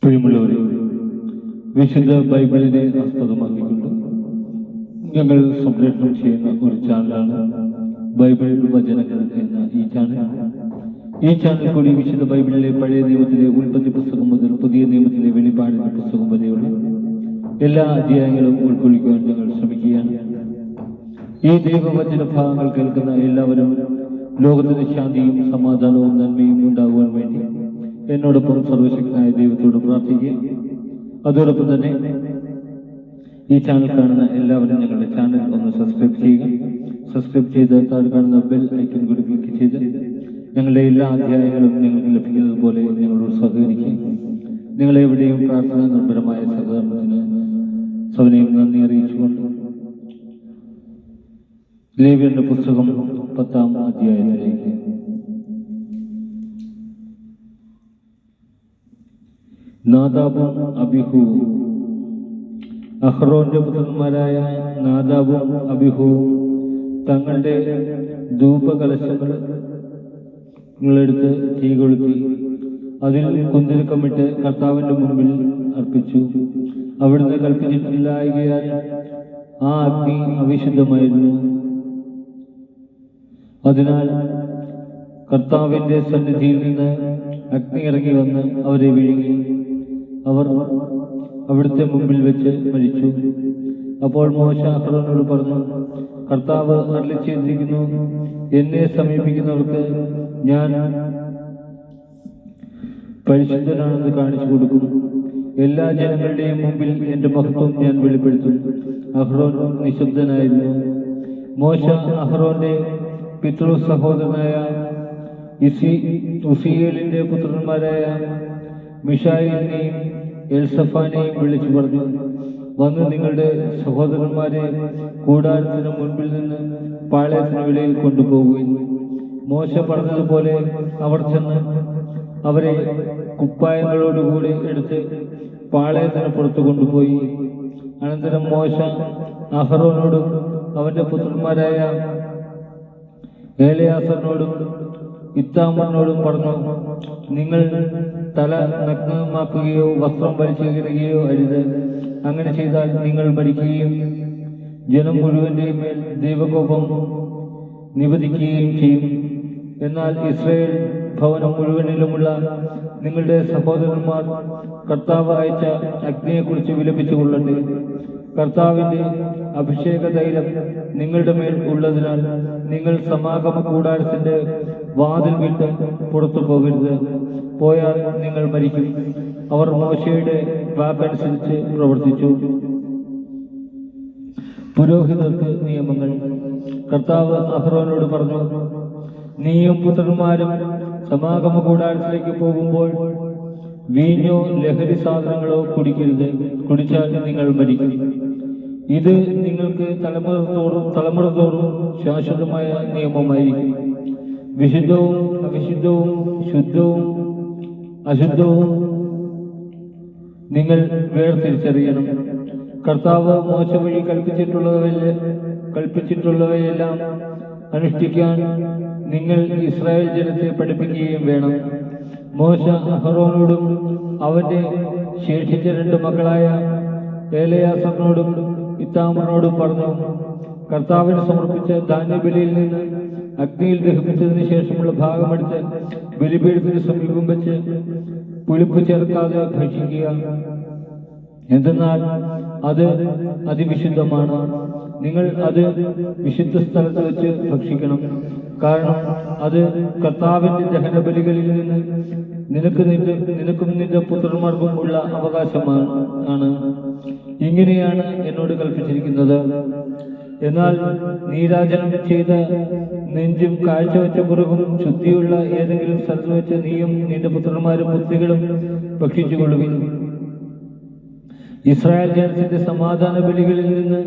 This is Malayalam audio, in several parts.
പ്രിയമുള്ളവരെ, വിശുദ്ധ ബൈബിളിനെ ആസ്പദമാക്കിക്കൊണ്ട് ഞങ്ങൾ സംപ്രേഷണം ചെയ്യുന്ന ഒരു ചാനലാണ് ബൈബിൾ വചനങ്ങൾ എന്ന ഈ ചാനൽ കൂടി വിശുദ്ധ ബൈബിളിലെ പഴയ നിയമത്തിലെ ഉൽപ്പത്തി പുസ്തകം മുതൽ പുതിയ നിയമത്തിലെ വെളിപ്പാടിന്റെ പുസ്തകം വരെയുള്ള എല്ലാ അധ്യായങ്ങളും ഉൾക്കൊള്ളിക്കുവാൻ ഞങ്ങൾ ശ്രമിക്കുകയാണ്. ഈ ദൈവവചന ഭാഗങ്ങൾ കേൾക്കുന്ന എല്ലാവരും ലോകത്തിന് ശാന്തിയും സമാധാനവും നന്മയും ഉണ്ടാകുവാൻ വേണ്ടി എന്നോടൊപ്പം സർവശക്തനായ ദൈവത്തോട് പ്രാർത്ഥിക്കുക. അതോടൊപ്പം തന്നെ ഈ ചാനൽ കാണുന്ന എല്ലാവരും ഞങ്ങളുടെ ചാനൽ ഒന്ന് സബ്സ്ക്രൈബ് ചെയ്യുക. സബ്സ്ക്രൈബ് ചെയ്ത് താഴെ കാണുന്ന ബെൽ ഐക്കൺ കൂടി ക്ലിക്ക് ചെയ്ത് ഞങ്ങളുടെ എല്ലാ അധ്യായങ്ങളും നിങ്ങൾക്ക് ലഭിക്കുന്നത് പോലെ ഞങ്ങളോട് സഹകരിക്കുക. നിങ്ങളെവിടെയും പ്രാർത്ഥന നിർഭരമായ സഹകരണത്തിന് സൗനയും നന്ദി അറിയിച്ചുകൊണ്ട് ലേവ്യരുടെ പുസ്തകം 10-ാം അധ്യായത്തിലേക്ക്. നാദാബും അബിഹുവും, അഹ്റോന്റെ പുത്രന്മാരായ നാദാബും അബിഹുവും തങ്ങളുടെ ധൂപകലശങ്ങളെടുത്ത് തീ കൊളുത്തി അതിൽ കുന്തിരിക്കമിട്ട് കർത്താവിന്റെ മുമ്പിൽ അർപ്പിച്ചു. അവിടുന്ന് കൽപ്പിച്ചിട്ടില്ലായകയാൽ ആ അഗ്നി അവിശുദ്ധമായിരുന്നു. അതിനാൽ കർത്താവിന്റെ സന്നിധിയിൽ നിന്ന് അഗ്നി ഇറങ്ങി വന്ന് അവരെ വിഴുങ്ങി. അവർ അവിടുത്തെ മുമ്പിൽ വെച്ച് മരിച്ചു. അപ്പോൾ മോശ അഹ്റോനോട് പറഞ്ഞു, കർത്താവ് അരുളി ചെയ്തിരിക്കുന്നു, എന്നെ സമീപിക്കുന്നവർക്ക് ഞാൻ പരിശുദ്ധനാണെന്ന് കാണിച്ചു കൊടുക്കും. എല്ലാ ജനങ്ങളുടെയും മുമ്പിൽ എന്റെ മഹത്വം ഞാൻ വെളിപ്പെടുത്തും. അഹ്റോൻ നിശബ്ദനായിരുന്നു. മോശ അഹ്റോന്റെ പിതൃ സഹോദരനായ ഉസിയേലിന്റെ പുത്രന്മാരായ മിഷായേലിനെയും എൽസഫാനെയും വിളിച്ചു പറഞ്ഞു, വന്ന് നിങ്ങളുടെ സഹോദരന്മാരെ കൂടാരത്തിന് മുൻപിൽ നിന്ന് പാളയത്തിന് വെളിയിൽ കൊണ്ടുപോകുകയും. മോശ പറഞ്ഞതുപോലെ അവർ ചെന്ന് അവരെ കുപ്പായങ്ങളോടുകൂടി എടുത്ത് പാളയത്തിന് പുറത്തു കൊണ്ടുപോയി. അനന്തരം മോശ അഹ്റോനോടും അവന്റെ പുത്രന്മാരായ ഏലയാസറിനോടും ഇത്താമറിനോടും പറഞ്ഞു, നിങ്ങൾ തല നഗ്നമാക്കുകയോ വസ്ത്രം വലിച്ചു കീറുകയോ അരുത്. അങ്ങനെ ചെയ്താൽ നിങ്ങൾ മരിക്കുകയും ജനം മുഴുവന്റെയും മേൽ ദൈവകോപം നിവദിക്കുകയും ചെയ്യും. എന്നാൽ ഇസ്രായേൽ ഭവനം മുഴുവനിലുമുള്ള നിങ്ങളുടെ സഹോദരന്മാർ കർത്താവ് അയച്ച അഗ്നിയെക്കുറിച്ച് വിലപിച്ചു കൊള്ളട്ടെ. കർത്താവിന്റെ അഭിഷേക തൈലം നിങ്ങളുടെ മേൽ ഉള്ളതിനാൽ നിങ്ങൾ സമാഗമ കൂടാരത്തിന്റെ വാതിൽ വിട്ട് പുറത്തു പോകരുത്. പോയാൽ നിങ്ങൾ മരിക്കും. അവർ മോശയുടെ വാക്കനുസരിച്ച് പ്രവർത്തിച്ചു. പുരോഹിതർക്ക് നിയമങ്ങൾ. കർത്താവ് അഹ്റോനോട് പറഞ്ഞു, നീയും പുത്രന്മാരും സമാഗമ കൂടാരത്തിലേക്ക് പോകുമ്പോൾ വീഞ്ഞോ ലഹരി സാധനങ്ങളോ കുടിക്കരുത്. കുടിച്ചാൽ നിങ്ങൾ മരിക്കും. ഇത് നിങ്ങൾക്ക് തലമുറ തോറും ശാശ്വതമായ നിയമമായിരിക്കും. വിശുദ്ധവും അവിശുദ്ധവും ശുദ്ധവും അശുദ്ധവും നിങ്ങൾ വേർതിരിച്ചറിയണം. കർത്താവ് മോശ വഴി കൽപ്പിച്ചിട്ടുള്ളവയെല്ലാം അനുഷ്ഠിക്കാൻ നിങ്ങൾ ഇസ്രായേൽ ജനത്തെ പഠിപ്പിക്കുകയും വേണം. മോശ അഹ്റോനോടും അവന്റെ ശേഷിച്ച 2 മക്കളായ ഏലയാസറിനോടും ഇത്താമറിനോടും പറഞ്ഞു, കർത്താവിന് സമർപ്പിച്ച ധാന്യബലിയിൽ നിന്ന് അഗ്നിയിൽ ദഹിപ്പിച്ചതിന് ശേഷമുള്ള ഭാഗമെടുത്ത് ബലിപീഠത്തിന് സമീപം വെച്ച് പുളിപ്പ് ചേർക്കാതെ ഭക്ഷിക്കുക. എന്തെന്നാൽ അത് അതിവിശുദ്ധമാണ്. നിങ്ങൾ അത് വിശുദ്ധ സ്ഥലത്ത് വെച്ച് ഭക്ഷിക്കണം. കാരണം അത് കർത്താവിന്റെ ദഹനബലികളിൽ നിന്ന് നിനക്കും നിന്റെ പുത്രന്മാർക്കും ഉള്ള അവകാശമാണ്. ഇങ്ങനെയാണ് എന്നോട് കൽപ്പിച്ചിരിക്കുന്നത്. എന്നാൽ നീരാജനം ചെയ്ത നെഞ്ചും കാഴ്ചവെച്ച പുറകും ശുദ്ധിയുള്ള ഏതെങ്കിലും സ്ഥലത്ത് വെച്ച് നീയും നിന്റെ പുത്രന്മാരും പുത്രികളും ഭക്ഷിച്ചുകൊള്ളുകയും. ഇസ്രായേൽ ജനത്തിന്റെ സമാധാന ബലികളിൽ നിന്ന്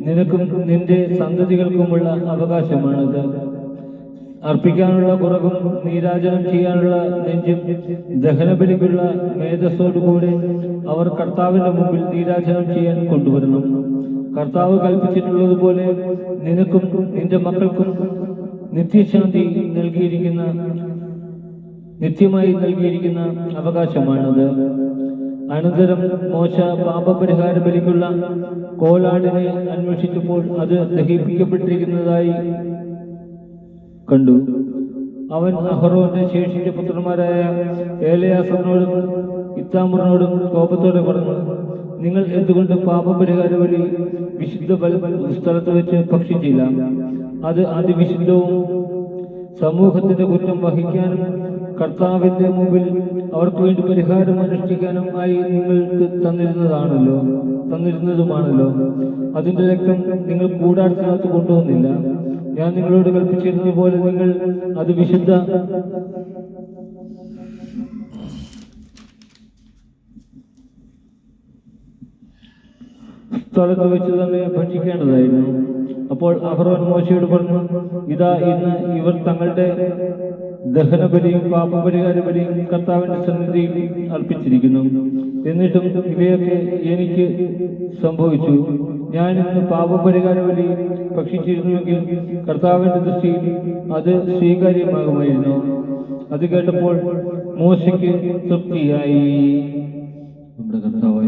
നിനക്കും നിന്റെ സന്തതികൾക്കുമുള്ള അവകാശമാണിത്. അർപ്പിക്കാനുള്ള പുറകും നീരാജനം ചെയ്യാനുള്ള നെഞ്ചും ദഹനബലിക്കുള്ള മേധസ്സോടുകൂടെ അവർ കർത്താവിന്റെ മുമ്പിൽ നീരാജനം ചെയ്യാൻ കൊണ്ടുവരണം. കർത്താവ് കൽപ്പിച്ചിട്ടുള്ളതുപോലെ നിനക്കും നിന്റെ മക്കൾക്കും നിത്യശാന്തി നിത്യമായി നൽകിയിരിക്കുന്ന അവകാശമാണത്. അനന്തരം മോശ പാപപരിഹാര ബലിക്കുള്ള കോലാടിനെ അന്വേഷിച്ചപ്പോൾ അത് ദഹിപ്പിക്കപ്പെട്ടിരിക്കുന്നതായി കണ്ടു. അവൻ അഹറോന്റെ ശേഷിച്ച പുത്രന്മാരായ ഏലയാസറിനോടും ഇത്താമറിനോടും കോപത്തോടെ പറഞ്ഞു, നിങ്ങൾ എന്തുകൊണ്ട് പാപപരിഹാര ബലി വിശുദ്ധ സ്ഥലത്ത് വെച്ച് ഭക്ഷിച്ചില്ല? അത് അതിവിശുദ്ധവും സമൂഹത്തിന്റെ കുറ്റം വഹിക്കാനും കർത്താവിന്റെ മുമ്പിൽ അവർക്ക് വേണ്ടി പരിഹാരം അനുഷ്ഠിക്കാനും ആയി നിങ്ങൾക്ക് തന്നിരുന്നതുമാണല്ലോ. അതിന്റെ രക്തം നിങ്ങൾ കൂടാരത്തിനകത്ത് കൊണ്ടുവന്നില്ല. ഞാൻ നിങ്ങളോട് കൽപ്പിച്ചിരുന്നത് പോലെ നിങ്ങൾ അത് വിശുദ്ധ സ്ഥലത്ത് വെച്ച് തന്നെ ഭക്ഷിക്കേണ്ടതായിരുന്നു. അപ്പോൾ അഹറോൻ മോശയോട് പറഞ്ഞു, ഇതാ ഇന്ന് ഇവർ തങ്ങളുടെ ദഹനബലിയും പാപപരിഹാര ബലിയും കർത്താവിന്റെ സന്നിധിയിൽ അർപ്പിച്ചിരിക്കുന്നു. എന്നിട്ടും ഇവയൊക്കെ എനിക്ക് സംഭവിച്ചു. ഞാൻ ഇന്ന് പാപപരിഹാര ബലി ഭക്ഷിച്ചിരുന്നുവെങ്കിൽ കർത്താവിന്റെ ദൃഷ്ടിയിൽ അത് സ്വീകാര്യമാകുമായിരുന്നു. അത് കേട്ടപ്പോൾ മോശയ്ക്ക് തൃപ്തിയായി. നമ്മുടെ കർത്താവായ